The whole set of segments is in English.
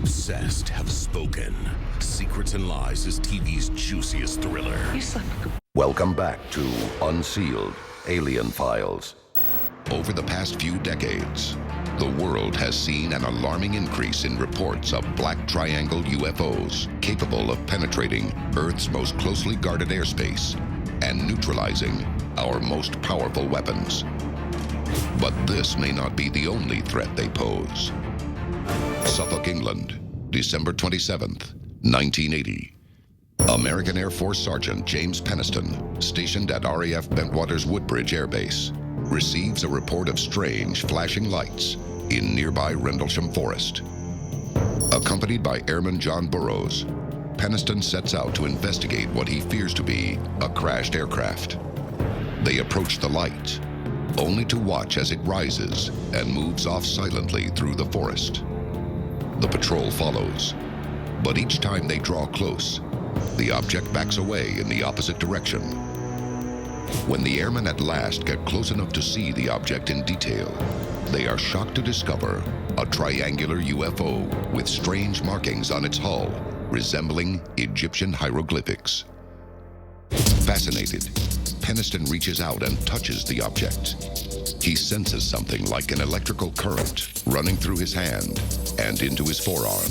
obsessed have spoken. Secrets and Lies is TV's juiciest thriller. Welcome back to Unsealed, Alien Files. Over the past few decades, the world has seen an alarming increase in reports of black triangle UFOs capable of penetrating Earth's most closely guarded airspace and neutralizing our most powerful weapons. But this may not be the only threat they pose. Suffolk, England, December 27th, 1980. American Air Force Sergeant James Peniston, stationed at RAF Bentwaters Woodbridge Air Base, receives a report of strange flashing lights in nearby Rendlesham Forest. Accompanied by Airman John Burroughs, Peniston sets out to investigate what he fears to be a crashed aircraft. They approach the light, only to watch as it rises and moves off silently through the forest. The patrol follows, but each time they draw close, the object backs away in the opposite direction. When the airmen at last get close enough to see the object in detail, they are shocked to discover a triangular UFO with strange markings on its hull, resembling Egyptian hieroglyphics. Fascinated, Peniston reaches out and touches the object. He senses something like an electrical current running through his hand and into his forearm.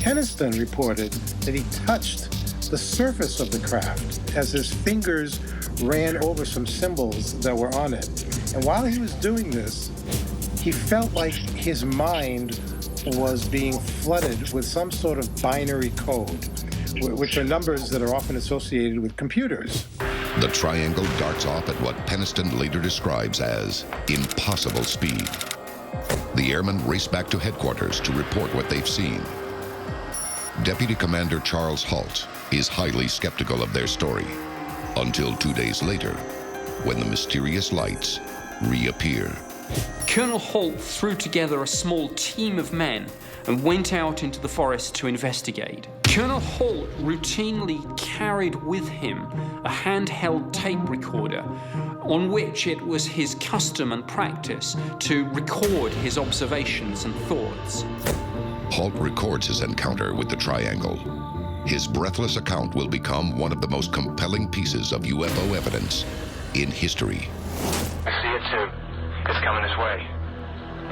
Peniston reported that he touched the surface of the craft as his fingers ran over some symbols that were on it. And while he was doing this, he felt like his mind was being flooded with some sort of binary code, which are numbers that are often associated with computers. The triangle darts off at what Peniston later describes as impossible speed. The airmen race back to headquarters to report what they've seen. Deputy Commander Charles Halt is highly skeptical of their story, until 2 days later, when the mysterious lights reappear. Colonel Holt threw together a small team of men and went out into the forest to investigate. Colonel Holt routinely carried with him a handheld tape recorder on which it was his custom and practice to record his observations and thoughts. Holt records his encounter with the triangle. His breathless account will become one of the most compelling pieces of UFO evidence in history. I see it too. It's coming this way.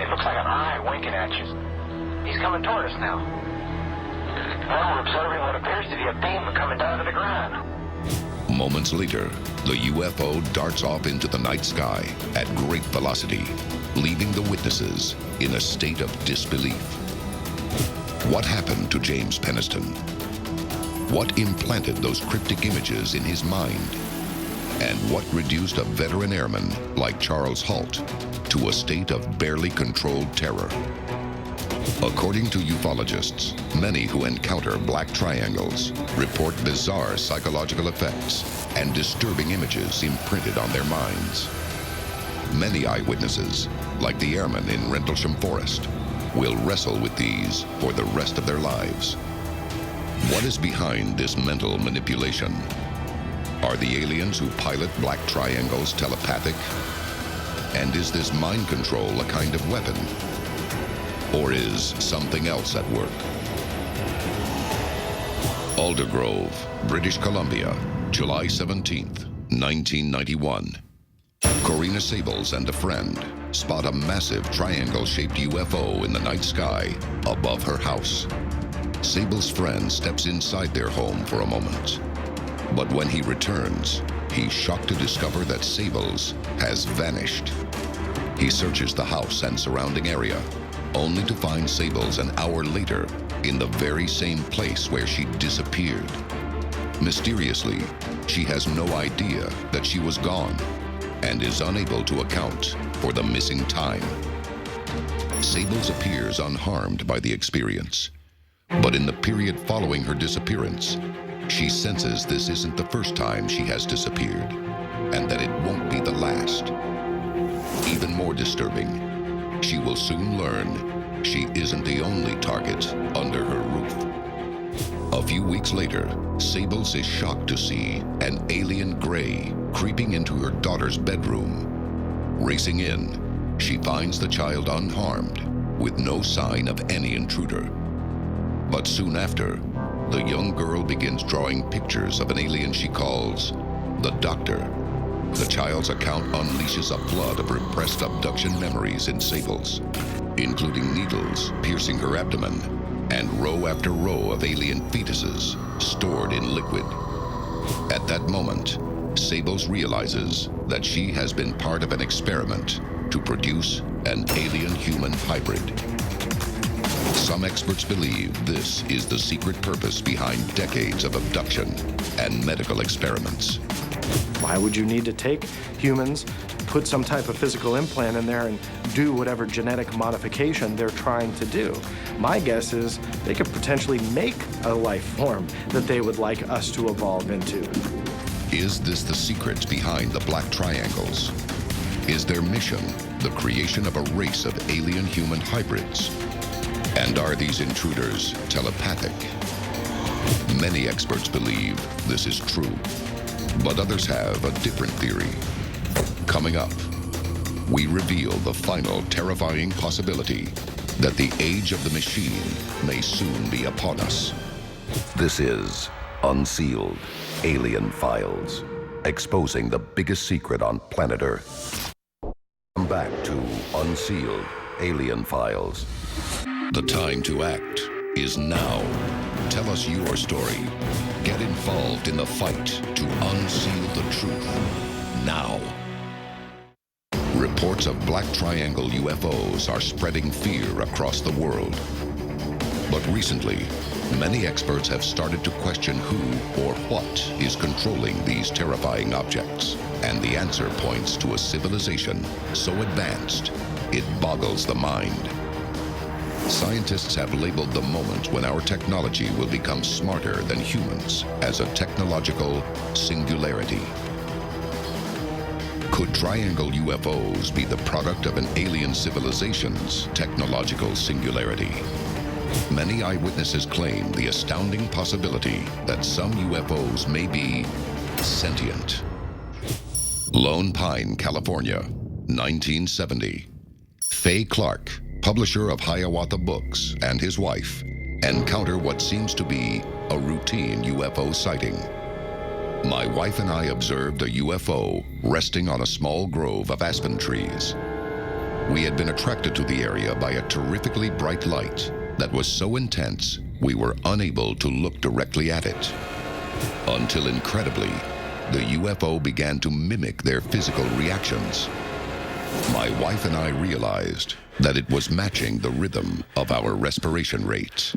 It looks like an eye winking at you. He's coming toward us now. Now we're observing what appears to be a beam coming down to the ground. Moments later, the UFO darts off into the night sky at great velocity, leaving the witnesses in a state of disbelief. What happened to James Peniston? What implanted those cryptic images in his mind? And what reduced a veteran airman like Charles Halt to a state of barely controlled terror? According to ufologists, many who encounter black triangles report bizarre psychological effects and disturbing images imprinted on their minds. Many eyewitnesses, like the airmen in Rendlesham Forest, will wrestle with these for the rest of their lives. What is behind this mental manipulation? Are the aliens who pilot black triangles telepathic? And is this mind control a kind of weapon? Or is something else at work? Aldergrove, British Columbia, July 17th, 1991. Corina Sables and a friend spot a massive triangle-shaped UFO in the night sky above her house. Sable's friend steps inside their home for a moment. But when he returns, he's shocked to discover that Sables has vanished. He searches the house and surrounding area, only to find Sables an hour later in the very same place where she disappeared. Mysteriously, she has no idea that she was gone and is unable to account for the missing time. Sables appears unharmed by the experience, but in the period following her disappearance, she senses this isn't the first time she has disappeared, and that it won't be the last. Even more disturbing, she will soon learn she isn't the only target under her roof. A few weeks later, Sables is shocked to see an alien gray creeping into her daughter's bedroom. Racing in, she finds the child unharmed, with no sign of any intruder. But soon after, the young girl begins drawing pictures of an alien she calls the Doctor. The child's account unleashes a flood of repressed abduction memories in Sables, including needles piercing her abdomen and row after row of alien fetuses stored in liquid. At that moment, Sables realizes that she has been part of an experiment to produce an alien-human hybrid. Some experts believe this is the secret purpose behind decades of abduction and medical experiments. Why would you need to take humans, put some type of physical implant in there, and do whatever genetic modification they're trying to do? My guess is they could potentially make a life form that they would like us to evolve into. Is this the secret behind the Black Triangles? Is their mission the creation of a race of alien-human hybrids? And are these intruders telepathic? Many experts believe this is true, but others have a different theory. Coming up, we reveal the final terrifying possibility that the age of the machine may soon be upon us. This is Unsealed, Alien Files, exposing the biggest secret on planet Earth. Come back to Unsealed, Alien Files. The time to act is now. Tell us your story. Get involved in the fight to unseal the truth now. Reports of Black Triangle UFOs are spreading fear across the world. But recently, many experts have started to question who or what is controlling these terrifying objects. And the answer points to a civilization so advanced, it boggles the mind. Scientists have labeled the moment when our technology will become smarter than humans as a technological singularity. Could triangle UFOs be the product of an alien civilization's technological singularity? Many eyewitnesses claim the astounding possibility that some UFOs may be sentient. Lone Pine, California, 1970. Fay Clark, publisher of Hiawatha Books, and his wife encounter what seems to be a routine UFO sighting. My wife and I observed a UFO resting on a small grove of aspen trees. We had been attracted to the area by a terrifically bright light that was so intense we were unable to look directly at it. Until incredibly, the UFO began to mimic their physical reactions. My wife and I realized that it was matching the rhythm of our respiration rates.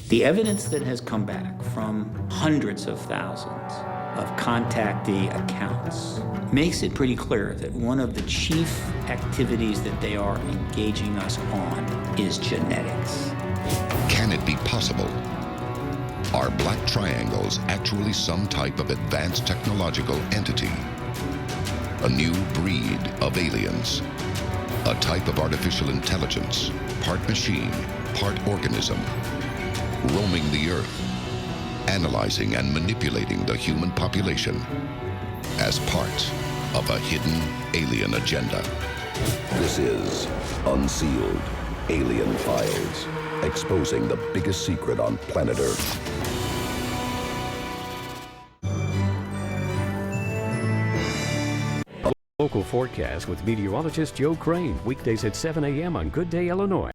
The evidence that has come back from hundreds of thousands of contactee accounts makes it pretty clear that one of the chief activities that they are engaging us on is genetics. Can it be possible? Are black triangles actually some type of advanced technological entity? A new breed of aliens? A type of artificial intelligence, part machine, part organism, roaming the earth, analyzing and manipulating the human population as part of a hidden alien agenda. This is Unsealed, Alien Files, exposing the biggest secret on planet Earth. Local forecast with meteorologist Joe Crane, weekdays at 7 a.m. on Good Day, Illinois.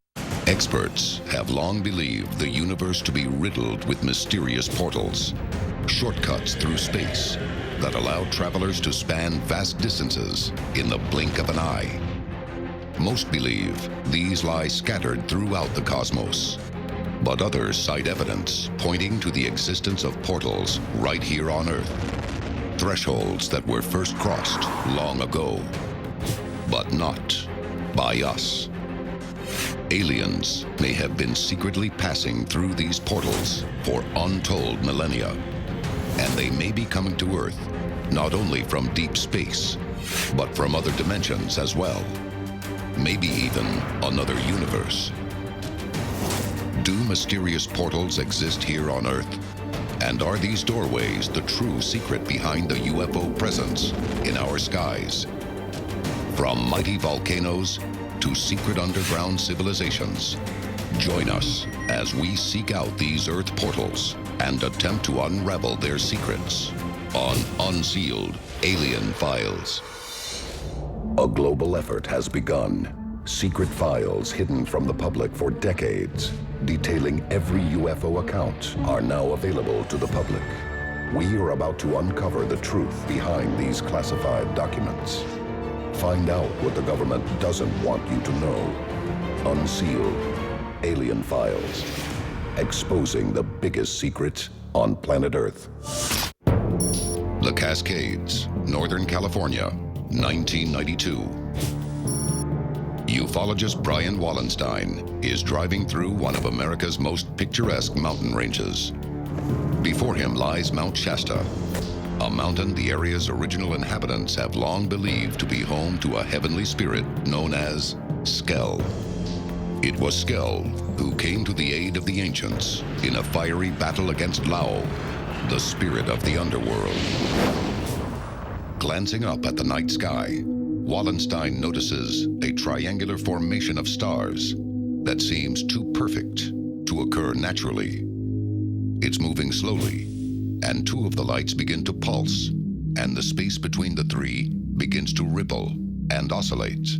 Experts have long believed the universe to be riddled with mysterious portals, shortcuts through space that allow travelers to span vast distances in the blink of an eye. Most believe these lie scattered throughout the cosmos, but others cite evidence pointing to the existence of portals right here on Earth. Thresholds that were first crossed long ago, but not by us. Aliens may have been secretly passing through these portals for untold millennia, and they may be coming to Earth not only from deep space, but from other dimensions as well. Maybe even another universe. Do mysterious portals exist here on Earth? And are these doorways the true secret behind the UFO presence in our skies? From mighty volcanoes to secret underground civilizations. Join us as we seek out these Earth portals and attempt to unravel their secrets on Unsealed Alien Files. A global effort has begun. Secret files hidden from the public for decades, detailing every UFO account, are now available to the public. We are about to uncover the truth behind these classified documents. Find out what the government doesn't want you to know. Unsealed Alien Files. Exposing the biggest secrets on planet Earth. The Cascades, Northern California, 1992. Ufologist Brian Wallenstein is driving through one of America's most picturesque mountain ranges. Before him lies Mount Shasta, a mountain the area's original inhabitants have long believed to be home to a heavenly spirit known as Skell. It was Skell who came to the aid of the ancients in a fiery battle against Lao, the spirit of the underworld. Glancing up at the night sky, Wallenstein notices a triangular formation of stars that seems too perfect to occur naturally. It's moving slowly, and two of the lights begin to pulse, and the space between the three begins to ripple and oscillate.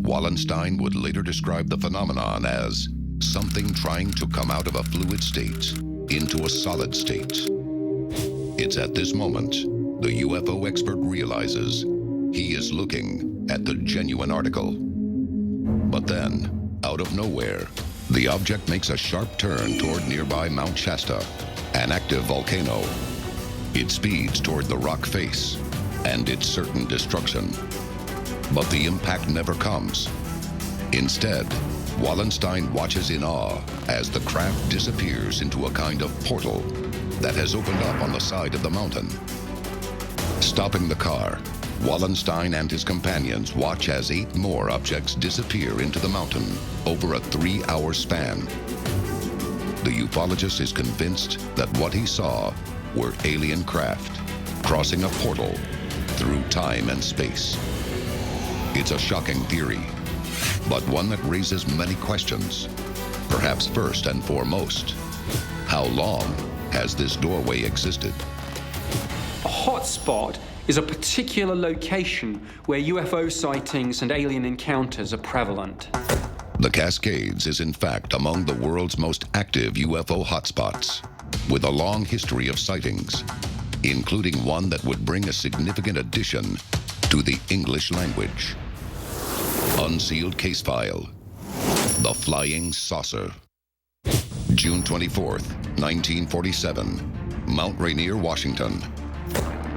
Wallenstein would later describe the phenomenon as something trying to come out of a fluid state into a solid state. It's at this moment the UFO expert realizes he is looking at the genuine article. But then, out of nowhere, the object makes a sharp turn toward nearby Mount Shasta, an active volcano. It speeds toward the rock face and its certain destruction. But the impact never comes. Instead, Wallenstein watches in awe as the craft disappears into a kind of portal that has opened up on the side of the mountain. Stopping the car, Wallenstein and his companions watch as 8 more objects disappear into the mountain over a 3-hour span. The ufologist is convinced that what he saw were alien craft crossing a portal through time and space. It's a shocking theory, but one that raises many questions. Perhaps first and foremost, how long has this doorway existed? A hotspot is a particular location where UFO sightings and alien encounters are prevalent. The Cascades is in fact among the world's most active UFO hotspots, with a long history of sightings, including one that would bring a significant addition to the English language. Unsealed Case File, The Flying Saucer. June 24th, 1947, Mount Rainier, Washington.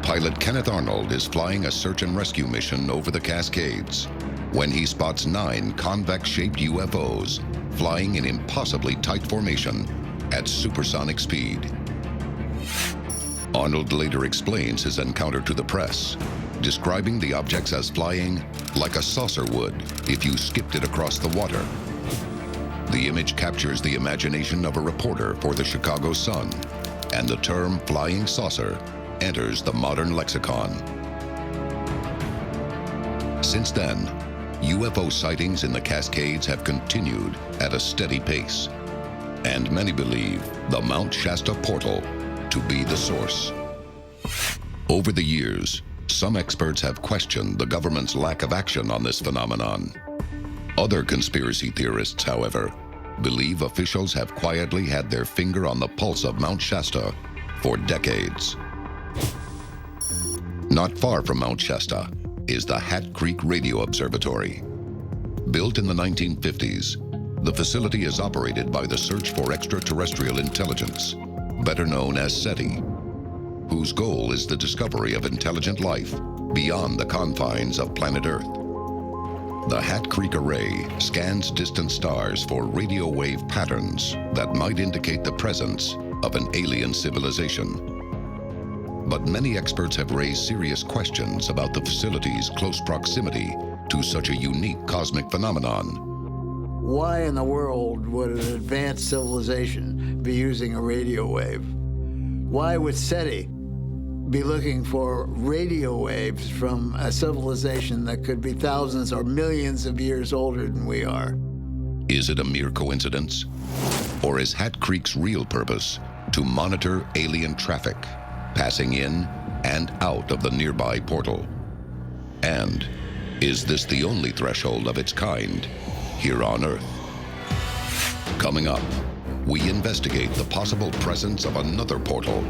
Pilot Kenneth Arnold is flying a search and rescue mission over the Cascades when he spots 9 convex-shaped UFOs flying in impossibly tight formation at supersonic speed. Arnold later explains his encounter to the press, describing the objects as flying like a saucer would if you skipped it across the water. The image captures the imagination of a reporter for the Chicago Sun, and the term flying saucer enters the modern lexicon. Since then, UFO sightings in the Cascades have continued at a steady pace, and many believe the Mount Shasta portal to be the source. Over the years, some experts have questioned the government's lack of action on this phenomenon. Other conspiracy theorists, however, believe officials have quietly had their finger on the pulse of Mount Shasta for decades. Not far from Mount Shasta is the Hat Creek Radio Observatory. Built in the 1950s, the facility is operated by the Search for Extraterrestrial Intelligence, better known as SETI, whose goal is the discovery of intelligent life beyond the confines of planet Earth. The Hat Creek Array scans distant stars for radio wave patterns that might indicate the presence of an alien civilization. But many experts have raised serious questions about the facility's close proximity to such a unique cosmic phenomenon. Why in the world would an advanced civilization be using a radio wave? Why would SETI be looking for radio waves from a civilization that could be thousands or millions of years older than we are. Is it a mere coincidence? Or is Hat Creek's real purpose to monitor alien traffic, passing in and out of the nearby portal? And is this the only threshold of its kind here on Earth? Coming up, we investigate the possible presence of another portal